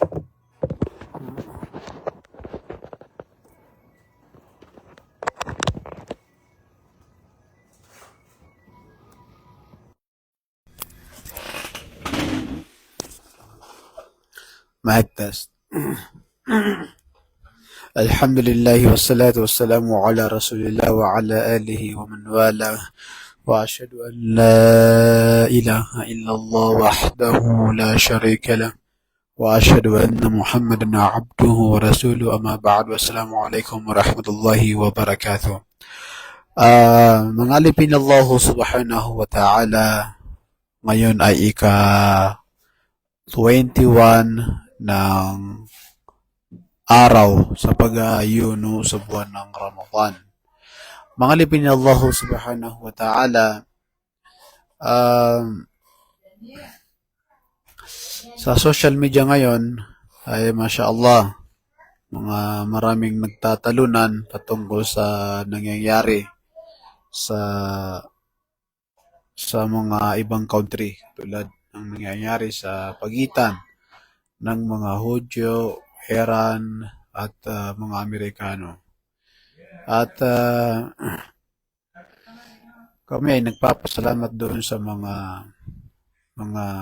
Mic test. الحمد لله والصلاة والسلام على رسول الله وعلى آله ومن والاه وأشهد أن لا إله إلا الله وحده لا شريك له وأشهد أن محمدا عبده ورسوله أما بعد والسلام عليكم ورحمة الله وبركاته. Mga alipin Allah subhanahu wa ta'ala, ngayon ay ika-21 ng araw sa pag-aayuno sa buwan ng Ramadan. Mga alipin Allah subhanahu wa ta'ala, sa social media ngayon ay Masya Allah, maraming nagtatalunan patungkol sa nangyayari sa mga ibang country, tulad ng nangyayari sa pagitan ng mga Hudyo, Iran at mga Amerikano. At kami ay nagpapasalamat doon sa mga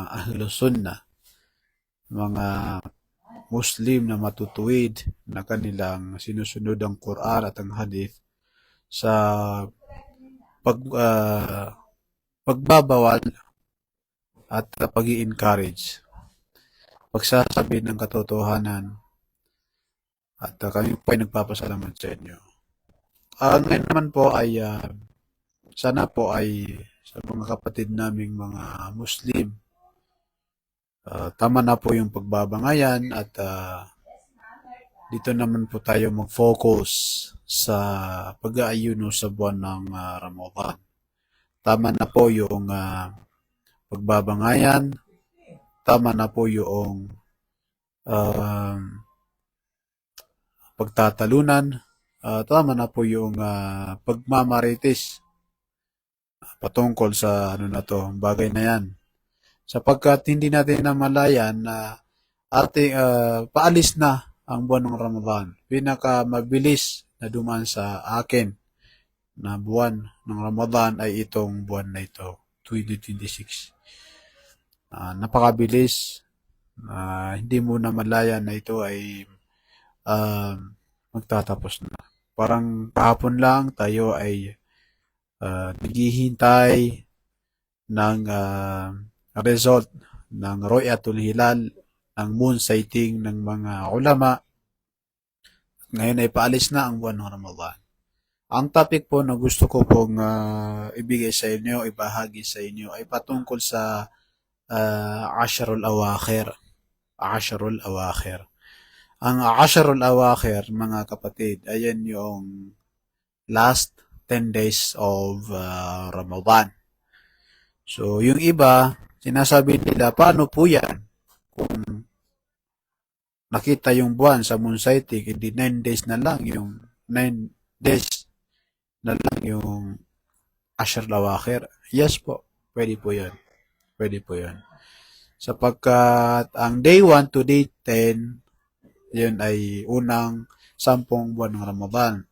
Ahlus Sunnah, mga Muslim na matutuwid na kanilang sinusunod ang Quran at ang Hadith sa pagbabawal at pag-i-encourage, pagsasabi ng katotohanan, at kami po ay nagpapasalamat sa inyo. Ngayon naman po ay sana po ay sa mga kapatid naming mga Muslim, tama na po yung pagbabangayan at dito naman po tayo mag-focus sa pag-aayuno sa buwan ng Ramadan. Tama na po yung pagbabangayan, tama na po yung pagtatalunan, tama na po yung pagmamarites patungkol sa bagay na yan. Sapagkat hindi natin namalayan na paalis na ang buwan ng Ramadan. Pinakamabilis na dumaan sa akin na buwan ng Ramadan ay itong buwan na ito, 2026. Napakabilis. Hindi mo namalayan na ito ay magtatapos na. Parang kahapon lang tayo ay naghihintay ng result ng Ru'yatul Hilal, ng moon sighting ng mga ulama. Ngayon ay paalis na ang buwan ng Ramadan. Ang topic po na gusto ko pong ibigay sa inyo, ibahagi sa inyo ay patungkol sa Asharul Awakhir. Asharul Awakhir. Ang Asharul Awakhir, mga kapatid, ayan yung last 10 days of Ramadan. So, yung iba, sinasabi nila, paano po yan? Kung nakita yung buwan sa moon sighting, hindi 9 days na lang, yung 9 days na lang yung Asharul Awakhir. Yes po, pwede po yan. Pwede po yan. Sapagkat ang day 1 to day 10, yun ay unang 10 buwan ng Ramadan.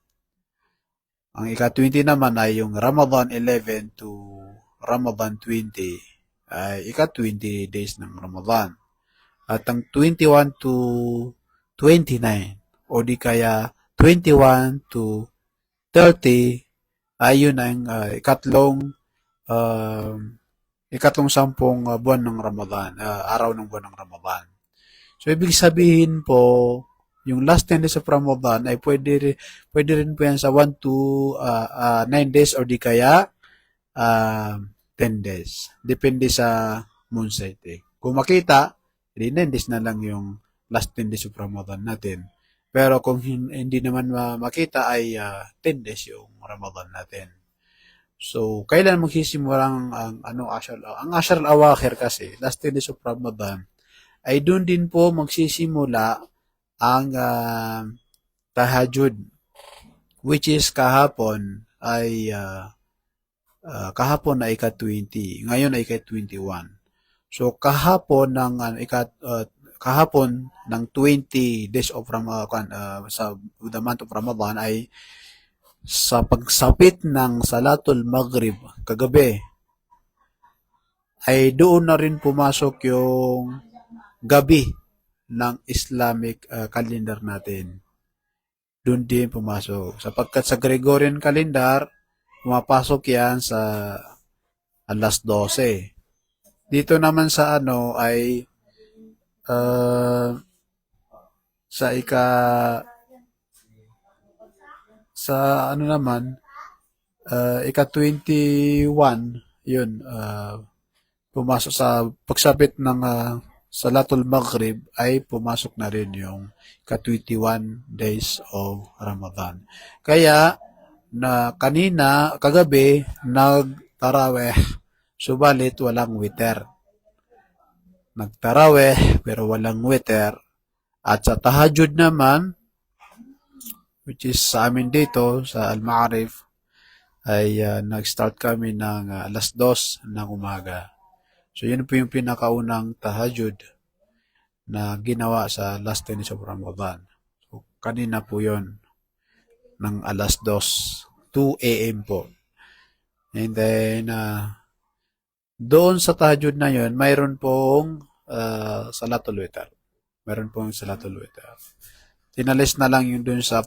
Ang ika-20 naman ay yung Ramadan 11 to Ramadan 20 ay ika-20 days ng Ramadan. At ang 21 to 29 o di kaya 21 to 30 ay yun ang ikatlong 10 buwan ng Ramadan, araw ng buwan ng Ramadan. So, ibig sabihin po, yung last 10 days of Ramadan ay pwede rin po yan sa 1 to 9 days or di kaya 10 days. Depende sa moon sighting. Kung makita, 9 days na lang yung last 10 days of Ramadan natin. Pero kung hindi naman makita ay 10 days yung Ramadan natin. So, kailan magsisimulang ang Ashr al-Awakhir kasi, last 10 days of Ramadan, ay doon din po magsisimula ang tahajjud, which is kahapon ay ika-20, ngayon ay ika-21. So kahapon ng kahapon ng 20 days of Ramadan, sa the month of Ramadan ay sa pagsapit ng Salatul Maghrib kagabi ay doon na rin pumasok yung gabi ng Islamic calendar natin. Doon din pumasok. Sapagkat sa Gregorian calendar, pumapasok yan sa alas 12. Dito naman sa ano ay sa sa ano naman, ika-21, yun, pumasok sa pagsapit ng Salatul Maghrib ay pumasok na rin yung ka-21 days of Ramadan. Kaya na kanina, kagabi, nag-taraweh, subalit walang witer. Nag-taraweh pero walang witer. At sa tahajjud naman, which is sa amin dito, sa Al-Ma'arif, ay nag-start kami ng alas 2 ng umaga. So, yun po yung pinakaunang tahajjud na ginawa sa last 10 days of Ramadan. So, kanina po yun, ng alas 2 a.m. po. And then, doon sa tahajjud na yun, mayroon pong Salatul Witr. Mayroon pong Salatul Witr. Inalis na lang yung dun sa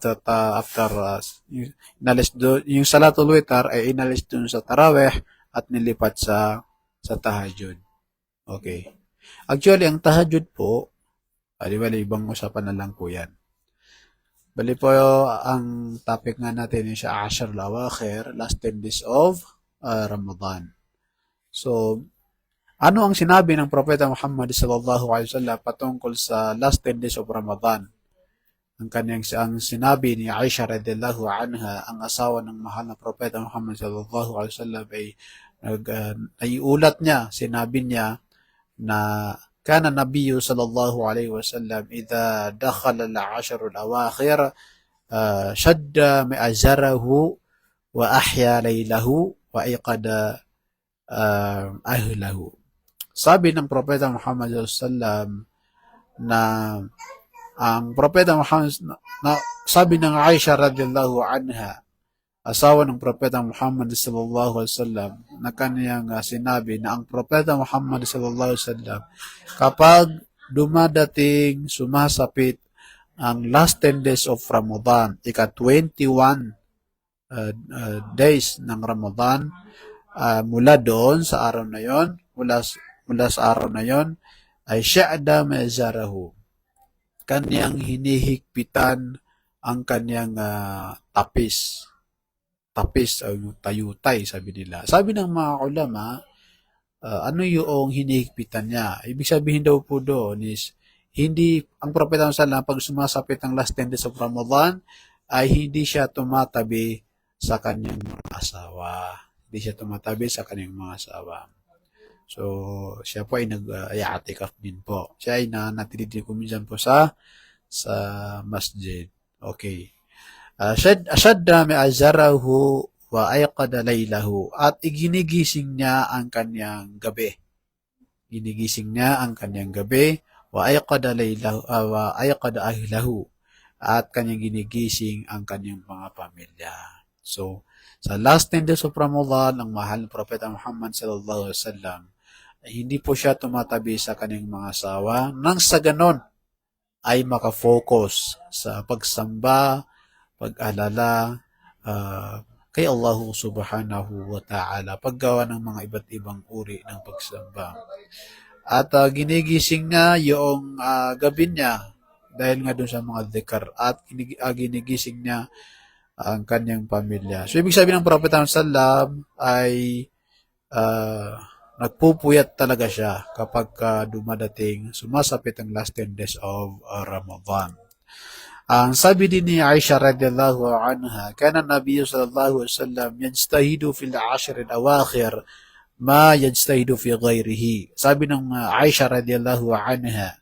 yung Salatul Witr ay inalis dun sa Tarawih at nilipat sa tahajjud. Okay. Actually, ang tahajjud po, bali ibang usapan na lang po yan. Bali po, ang topic nga natin yung sa Ashr al-Awakhir, last 10 days of Ramadan. So, ano ang sinabi ng Propeta Muhammad sallallahu alaihi wasallam patungkol sa last 10 days of Ramadan? Ang sinabi ni Aisha radhiyallahu anha, ang asawa ng mahal na Propeta Muhammad sallallahu alaihi wasallam ay ulat niya, sinabi niya na kana nabiyyu sallallahu alaihi wasallam idha dakhala al-ashr al-awakhir shadda mi'azarahu wa ahya laylahu wa iqada ahlahu. Sabi ng Propeta Muhammad sallallahu alaihi wasallam na ang Propeta Muhammad, sabi ng Aisha radhiyallahu anha, asawa ng Propeta Muhammad sallallahu alaihi wasallam, na kaniyang sinabi na ang Propeta Muhammad sallallahu alaihi wasallam, kapag dumadating, sumasapit ang last 10 days of Ramadan, ika-21 days ng Ramadan, mula doon sa araw na yon, mula sa araw na yon, ay sya'da ma'zarahu, kanyang hinihigpitan ang kanyang tapis o tayutay, sabi nila. Sabi ng mga ulama, ano yung hinihigpitan niya? Ibig sabihin daw po doon is, hindi, ang Propeta sallallahu pag sumasapit ang last 10 days of Ramadan, ay hindi siya tumatabi sa kanyang mga asawa. Hindi siya tumatabi sa kanyang mga asawa. So, siya po ay nag-i'atikaf din po. Siya ay nanatili ko minsan po sa masjid. Okay. Ashadda mi'azarahu wa ayqada laylahu, at iginigising niya ang kanyang gabi. Ginigising niya ang kanyang gabi wa ayqada laylahu wa ayqada ahlahu, at kanyang ginigising ang kanyang mga pamilya. So, sa last 10 days of Ramadan, ang mahal ng Propeta Muhammad sallallahu alaihi wasallam ay hindi po siya tumatabi sa kanyang mga asawa, nang sa ganon ay makafocus sa pagsamba, pag-alala kay Allah subhanahu wa ta'ala, paggawa ng mga iba't ibang uri ng pagsamba. At ginigising niya yung gabi niya dahil nga doon sa mga dhikr, at ginigising niya ang kanyang pamilya. So, ibig sabihin ng Propeta sallam ay nagpupuyat talaga siya kapag dumadating, sumasapit ang last 10 days of Ramadan. Ang sabi din ni Aisha radhiyallahu anha, kana Nabi sallallahu alaihi wasallam yajtahidu fil ashr al-awakhir ma yajtahidu fi ghairihi. Sabi ng Aisha radhiyallahu anha,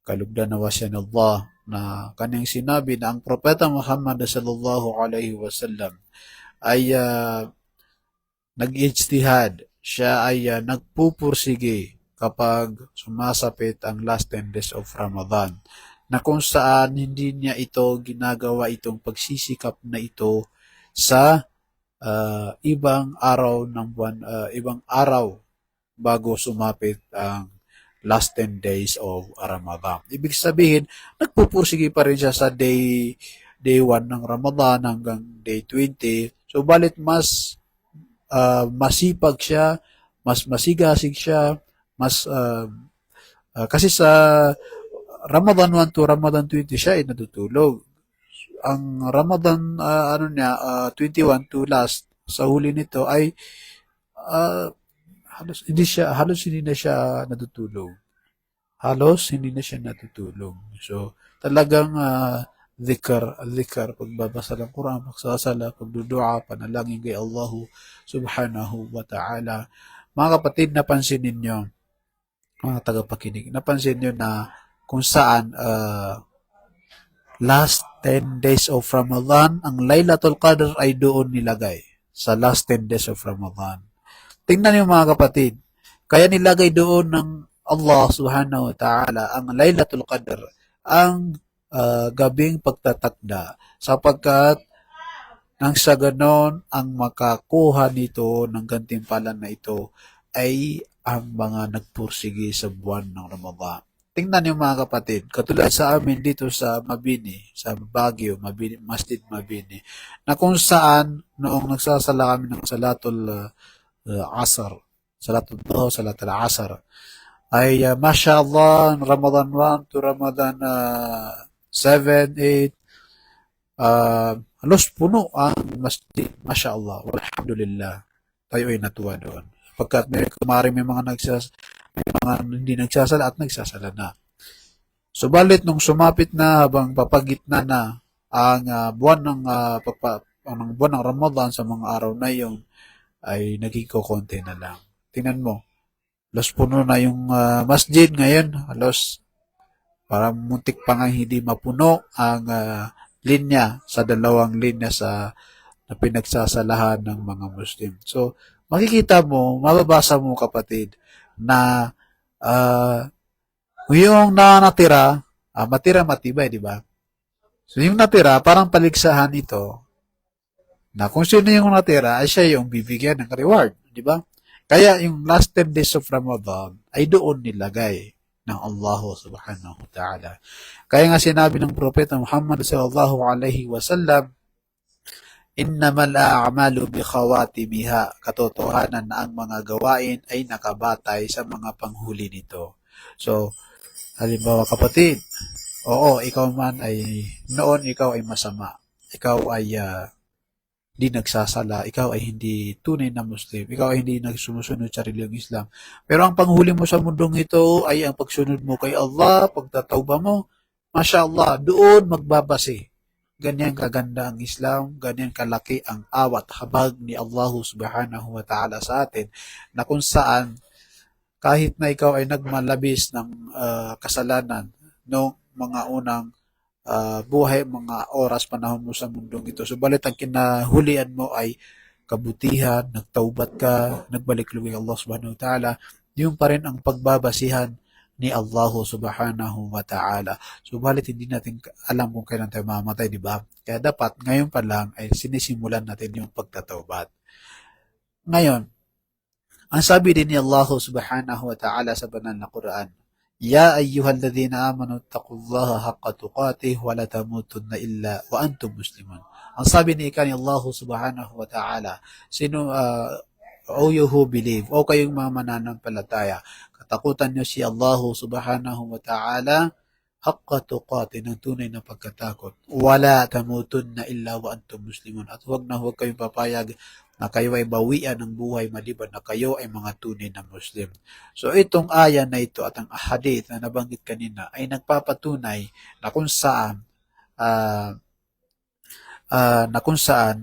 kalugdan nawa siya ng Allah, na kanyang sinabi na ang Propeta Muhammad sallallahu alaihi wasallam ay nag-ijtihad, siya ay nagpupursige kapag sumasapit ang last 10 days of Ramadan, na kung saan hindi niya ito ginagawa itong pagsisikap na ito sa ibang araw ng buwan, ibang araw bago sumapit ang last 10 days of Ramadan. Ibig sabihin, nagpupursige pa rin siya sa day 1 ng Ramadan hanggang day 20. So, balit mas masipag siya, mas masigasig siya, mas kasi sa Ramadan 1 to Ramadan 20 siya ay natutulog. Ang Ramadan 21 to last sa huli nito ay ah, halos hindi na siya natutulog. Halos hindi na siya natutulog. So talagang dhikr, pagbabasa ng Quran, pagsasala, pagdudua, panalangin kay Allahu subhanahu wa ta'ala. Mga kapatid, napansin ninyo, mga tagapakinig, napansin nyo na kung saan last 10 days of Ramadan, ang Laylatul Qadr ay doon nilagay sa last 10 days of Ramadan. Tingnan niyo mga kapatid, kaya nilagay doon ng Allah subhanahu wa ta'ala ang Laylatul Qadr, ang gabing pagtatakda, sapagkat nang sa ganon, ang makakuha nito ng gantimpalan na ito ay ang mga nagpursige sa buwan ng Ramadan. Tingnan niyo mga kapatid, katulad sa amin dito sa Mabini, sa Baguio, Mabini, Masjid Mabini, na kung saan noong nagsasala kami ng Salatul Asr, Salatul Dhuhr, Salatul Asr, ay mashallah, Ramadan 1 to Ramadan 7, 8, halos puno ang masjid, mashallah, walhamdulillah. Tayo ay natuwa doon. Pagkat may mga hindi nagsasala at nagsasala na. Subalit nung sumapit na habang papagitna na ang buwan ng buwan ng Ramadan sa mga araw na iyon ay naging kokonti na lang. Tingnan mo, halos puno na yung masjid ngayon, halos parang muntik pa nga hindi mapuno ang linya sa dalawang linya na pinagsasalahan ng mga Muslim. So, makikita mo, mababasa mo kapatid, na yung natira, matira matibay, di ba? So yung natira, parang paligsahan ito, na kung sino yung natira, ay siya yung bibigyan ng reward, di ba? Kaya yung last 10 days of Ramadan ay doon nilagay ng Allah subhanahu wa ta'ala. Kaya nga sinabi ng Propeta Muhammad sallallahu alaihi wasallam, innamal a'malu bi khawatimiha, katotohanan na ang mga gawain ay nakabatay sa mga panghuli nito. So, halimbawa kapatid, oo, ikaw man ay, noon ikaw ay masama, ikaw ay di nagsasala, ikaw ay hindi tunay na Muslim, ikaw ay hindi nagsumusunod sa reliyong Islam. Pero ang panghuli mo sa mundong ito ay ang pagsunod mo kay Allah, pagtatawba mo, mashallah, doon magbabase. Ganyan kaganda ang Islam, ganyan kalaki ang awat habag ni Allah subhanahu wa ta'ala sa atin, na kung saan kahit na ikaw ay nagmalabis ng kasalanan noong mga unang buhay, mga oras, panahon mo sa mundong ito, subalit ang kinahulian mo ay kabutihan, nagtaubat ka, nagbalik luwi Allah subhanahu wa ta'ala, yun pa rin ang pagbabasihan ni Allah subhanahu wa ta'ala. Subalit hindi natin alam kung kailan tayo mamatay, di ba? Kaya dapat ngayon pa lang ay sinisimulan natin yung pagtataubat. Ngayon, ang sabi din ni Allah subhanahu wa ta'ala sa banal na Quran, Ya ayyuhalladhina amanu taqullaha haqqa tuqatih wa la tamutunna illa wa antum muslimun. Ang sabi ni Allah subhanahu wa ta'ala, sino o you who believe, o kayong mga mananampalataya, katakutan niyo si Allah subhanahu wa ta'ala haqqa tuqati, ng tunay na pagkatakot. Wala tamutunna illa wa antum muslimun. At huwag kayong papayag na kayo ay bawian ng buhay maliban na kayo ay mga tunay na Muslim. So itong aya na ito at ang hadith na nabanggit kanina ay nagpapatunay na kung saan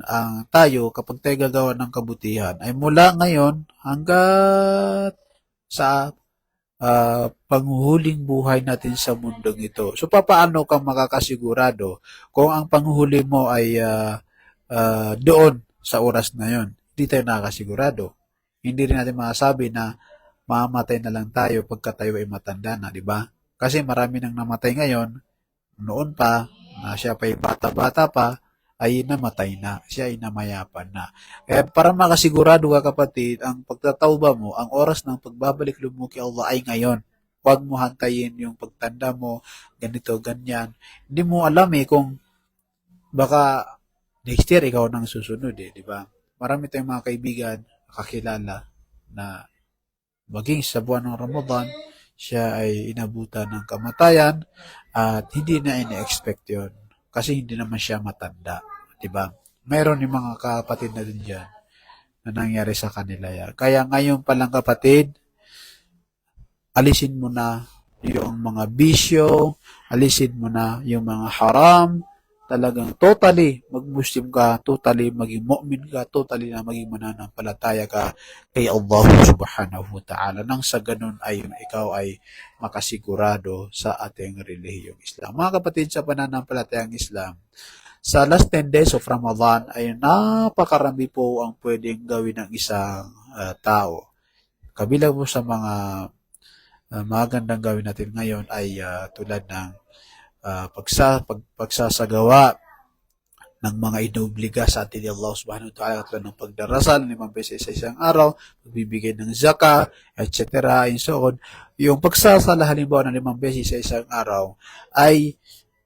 ang tayo kapag tayo gagawa ng kabutihan ay mula ngayon hanggat sa panghuling buhay natin sa mundong ito. So papaano ka makakasigurado kung ang panghuli mo ay doon sa oras na yon? Hindi tayo nakakasigurado. Hindi rin natin masasabi na mamamatay na lang tayo pagka tayo ay matanda na, di ba? Kasi marami nang namatay ngayon, noon pa, na siya pa ay bata-bata pa, ay namatay na. Siya ay namayapan na. Kaya para makasigurado ka kapatid, ang pagtatawba mo, ang oras ng pagbabalik loob mo kay Allah ay ngayon. Huwag mo hantayin yung pagtanda mo, ganito, ganyan. Hindi mo alam kung baka next year ikaw nang susunod di ba? Marami tayong mga kaibigan, kakilala na maging sa buwan ng Ramadan, siya ay inabutan ng kamatayan at hindi na ina-expect yun. Kasi hindi naman siya matanda. Diba? Mayroon yung mga kapatid na din dyan na nangyari sa kanila yan. Kaya ngayon palang kapatid, alisin mo na yung mga bisyo, alisin mo na yung mga haram, talagang totally mag-Muslim ka, totally maging mu'min ka, totally na maging mananampalataya ka kay Allah subhanahu wa ta'ala. Nang sa ganun ay ikaw ay makasigurado sa ating relihiyong Islam. Mga kapatid sa pananampalatayang Islam, sa last 10 days of Ramadan ay napakarami po ang pwedeng gawin ng isang tao. Kabilang po sa mga magandang gawin natin ngayon ay tulad ng pagsasagawa ng mga inuobliga sa atin ni Allah subhanahu wa ta'ala katulad ng pagdarasal 5 beses sa isang araw, pagbibigay ng zaka, etc. and so on. Yung pagsasala halimbawa ng 5 beses sa isang araw ay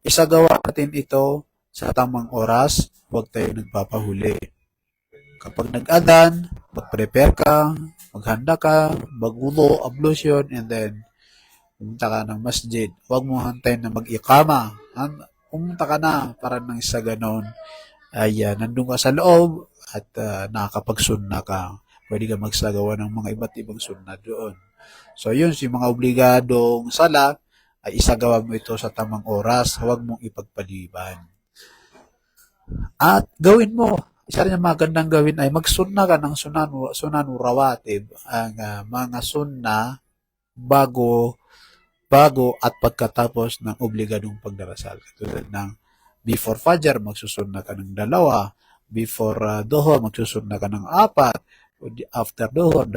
isagawa natin ito sa tamang oras, huwag tayo nagpapahuli. Kapag nag-adhan, mag-prepare ka, maghanda ka, magwudu, ablution, and then pumunta ka ng masjid. Huwag mo hantayin na mag-iqama. Pumunta ka na para nang sa ganon ay nandun ka sa loob at nakakapag-sunna ka. Pwede ka magsagawa ng mga iba't ibang sunna doon. So yun, yung mga obligadong sala ay isagawa mo ito sa tamang oras. Huwag mong ipagpaliban. At gawin mo, isa rin ang magandang gawin ay magsunna ka ng sunanu rawatib, ang mga sunna bago at pagkatapos ng obligadong pagdarasal. Katulad ng before Fajr, magsusunna ka ng 2, before Dhuhr, magsusunna ka ng 4, after Dhuhr, 2,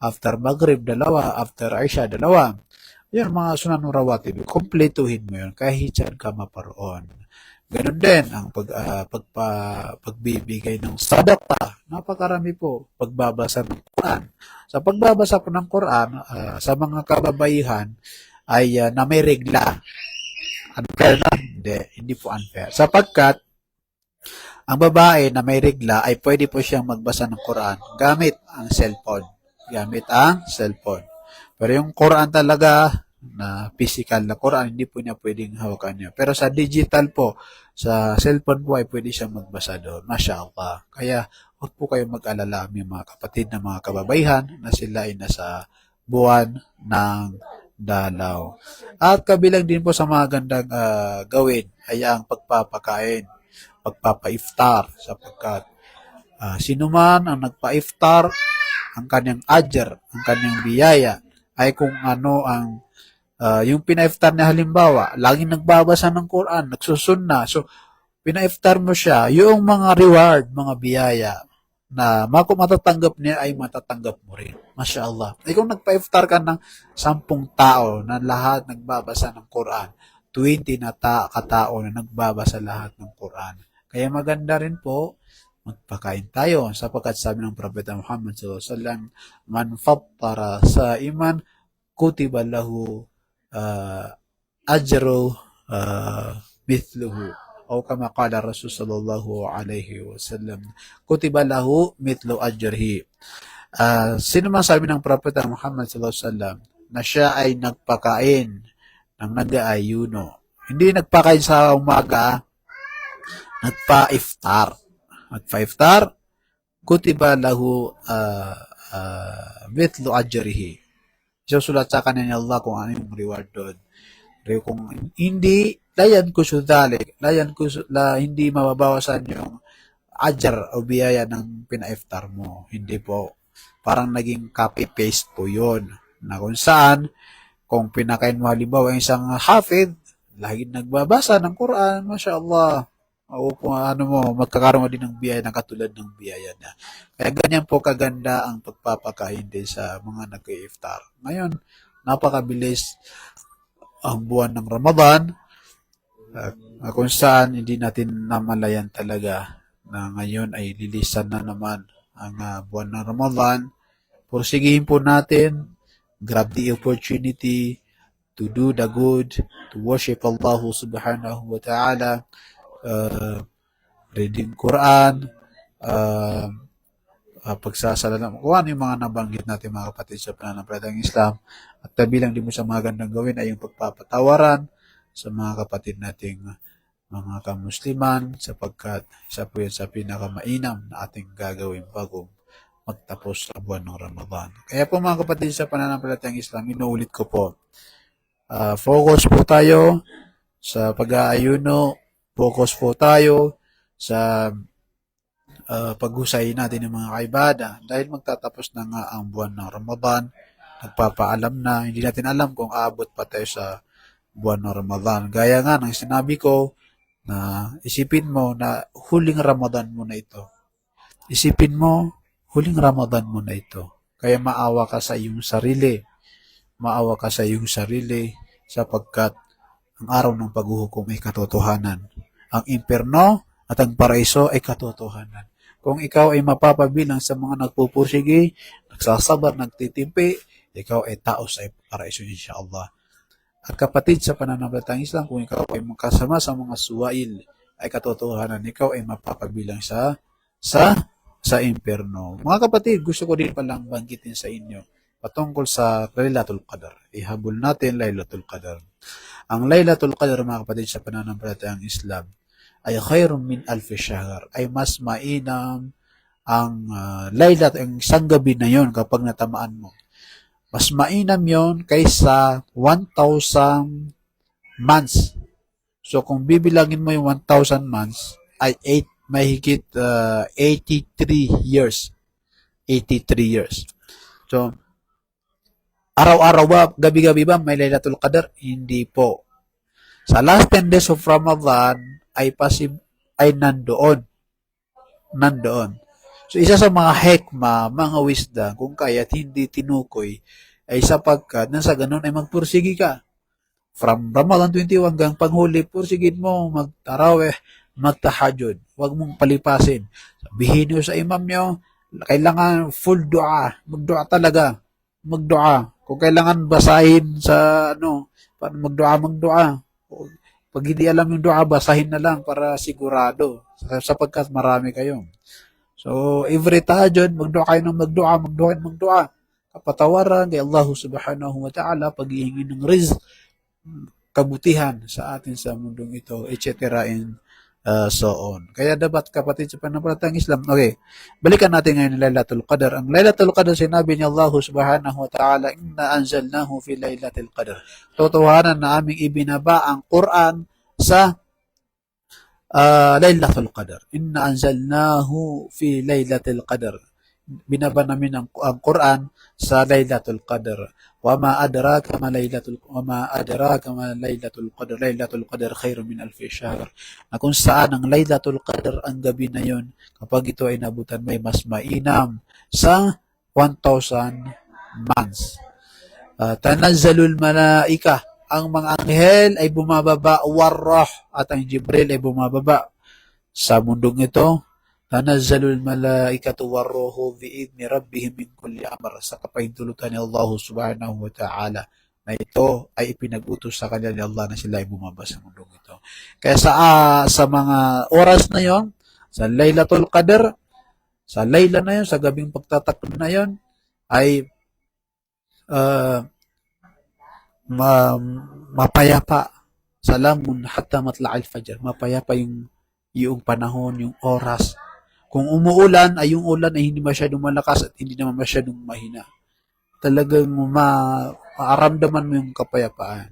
after Maghrib, 2, after Isha, 2. Yan, mga sunanu rawatib. Kompletuhin mo yun, kahit saan ka maparoon. Ganon din ang pagbibigay ng sadaqah. Napakarami po. Pagbabasa ng Quran. Sa pagbabasa po ng Quran, sa mga kababaihan, ay na may regla. Unfair na? Hindi po unfair. Sapagkat, ang babae na may regla ay pwede po siyang magbasa ng Quran gamit ang cellphone. Pero yung Quran talaga, na physical na Quran, hindi po niya pwedeng hawakan niya. Pero sa digital po, sa cellphone po ay pwede siyang magbasa doon. Mashallah. Kaya huwag po kayong mag-alala yung mga kapatid na mga kababaihan na sila ay nasa buwan ng dalaw. At kabilang din po sa mga gandang gawin ay ang pagpapakain, pagpapa-iftar, sapagkat sino man ang nagpa-iftar, ang kanyang ajr, ang kanyang biyaya ay kung ano ang yung pina-iftar niya halimbawa, laging nagbabasa ng Quran, nagsusunna. So, pina-iftar mo siya, yung mga reward, mga biyaya, na matatanggap niya ay matatanggap mo rin. Masya Allah. Kung nagpa-iftar ka ng 10 tao na lahat nagbabasa ng Quran, 20 na katao na nagbabasa lahat ng Quran. Kaya maganda rin po, magpakain tayo. Sapagkat sabi ng Propeta Muhammad SAW, man fattara sa iman, kutiba lahu ajru mithluhu o kama qala Rasul sallallahu alaihi wasallam, kutiba lahu mithlu ajrihi. Sino man sabi ng Propeta Muhammad sallallahu alaihi wasallam na siya ay nagpakain ng nag-aayuno, hindi nagpakain sa umaga, nagpa-iftar, kutiba lahu mithlu ajrihi. Susulat sa kanya ni Allah kung ano yung reward doon. Pero kung hindi, hindi mababawasan yung ajar o biyaya ng pina-iftar mo. Hindi po. Parang naging copy-paste po yun. Na kung saan, kung pinakain mo halimbawa yung isang hafid, laging nagbabasa ng Quran, masya Allah. o kung ano mo, magkakaroon ka din ng biyaya na katulad ng biyaya niya. Kaya ganyan po kaganda ang pagpapakain din sa mga nag-iftar. Ngayon, napakabilis ang buwan ng Ramadan, kung saan hindi natin namalayan talaga na ngayon ay lilisan na naman ang buwan ng Ramadan. Pursigihin po natin, grab the opportunity to do the good, to worship Allah subhanahu wa ta'ala, uh, reading Quran, uh, pagsasalanam, kung ano yung mga nabanggit natin mga kapatid sa pananampalatayang Islam. At kabilang din mo sa mga gandang gawin ay yung pagpapatawaran sa mga kapatid nating mga kamusliman, sapagkat isa po yan sa pinakamainam na ating gagawin bago magtapos sa buwan ng Ramadan. Kaya po mga kapatid sa pananampalatayang Islam, inuulit ko po, focus po tayo sa pag-aayuno, focus po tayo sa paghusay natin ng mga kaibada dahil magtatapos na nga ang buwan ng Ramadan. Nagpapaalam na, hindi natin alam kung aabot pa tayo sa buwan ng Ramadan. Gaya nga ng sinabi ko, na isipin mo na huling Ramadan mo na ito. Isipin mo, huling Ramadan mo na ito. Kaya maawa ka sa iyong sarili. Maawa ka sa iyong sarili sapagkat ang araw ng paghuhukom ay katotohanan. Ang impierno at ang paraiso ay katotohanan. Kung ikaw ay mapapabilang sa mga nagpupursige, nagsasabar, nagtitimpi, ikaw ay tao sa paraiso insyaAllah. At kapatid sa pananampalatayang Islam, kung ikaw ay makasama sa mga suwail, ay katotohanan, ikaw ay mapapabilang sa impierno. Mga kapatid, gusto ko din palang banggitin sa inyo patungkol sa Laylatul Qadr. Ihabol natin Laylatul Qadr. Ang Laylatul Qadr, mga kapatid sa pananampalatayang Islam, ay khairun min alfi shahr, ay mas mainam ang Laylat, ang isang gabi na yon kapag natamaan mo. Mas mainam yon kaysa 1,000 months. So, kung bibilangin mo yung 1,000 months, ay mahigit 83 years. 83 years. So, araw-araw ba, gabi-gabi ba may Laylatul Qadr? Hindi po. Sa last 10 days of Ramadan ay nandoon. Nandoon. So, isa sa mga hekma, mga wisdom, kung kaya't hindi tinukoy, ay sapagkat nasa ganun ay magpursigi ka. From Ramadan 21 hanggang panghuli, pursigin mo, magtaraweh, magtahajud. Huwag mong palipasin. Sabihin nyo sa imam nyo, kailangan full dua. Magdua talaga. Magdua. Kung kailangan basahin sa magdua. Pag hindi alam yung dua, basahin na lang para sigurado. Sapagkat marami kayo. So, every tahajud, magdua kayo ng magdua. Kapatawaran kay Allah subhanahu wa ta'ala, paghihingi ng rizq, kabutihan sa atin sa mundong ito, etc. and so on. Kaya dapat kapatid sa pananampalatayang Islam, okay, balikan natin ngayon ang Laylatul Qadr. Ang Laylatul Qadr, sinabi ni Allah subhanahu wa ta'ala, inna anzalnahu fi Laylatul Qadr. Totohanan na aming ibinaba ang Quran sa Laylatul Qadr. Inna anzalnahu fi Laylatul Qadr. Binaba namin ang Quran sa Laylatul Qadr. Wama adraka ma Laylatul Qadr. Laylatul Qadr khairun min alfi shahr. Na kung saan ang Laylatul Qadr, ang gabi na yon, kapag ito ay nabutan, may mas mainam sa 1,000 months. Tanazzalul malaika, ang mga anghel ay bumababa, warrah, at ang Jibril ay bumababa sa mundong ito. Tanazzalul malaikatu warruhu bi'idni rabbihim min kulli amr, sa kapahintulutan ni Allah subhanahu wa ta'ala, na ito ay ipinag-utos sa kanila ni Allah na sila ay bumaba sa mundong ito. Kaya sa mga oras na yon, sa Laylatul Qadr, sa Layla na yon, sa gabing pagtatakbo na yon, ay mapayapa. Salamun hatta matla'al fajr. Mapayapa yung panahon, yung oras. Kung umuulan, ay yung ulan ay hindi masyadong malakas at hindi naman masyadong mahina. Talagang maaramdaman mo yung kapayapaan.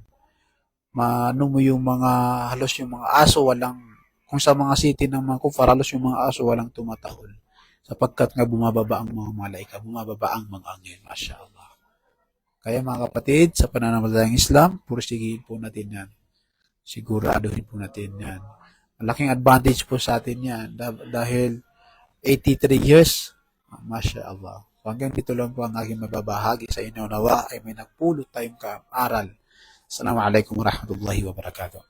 Maano mo yung halos yung mga aso, kung sa mga city ng mga kufar, halos yung mga aso walang tumatahol. Sapagkat nga bumababa ang mga malaika, bumababa ang mga anghel. Masya Allah. Kaya mga kapatid, sa pananampalatayang Islam, pursigihin po natin yan. Siguraduhin po natin yan. Malaking advantage po sa atin yan dahil 83 years, Masya Allah. So hanggang dito lang po ang aking mababahagi sa inyo. Nawa ay may nagpulot tayong aral. Assalamualaikum warahmatullahi wabarakatuh.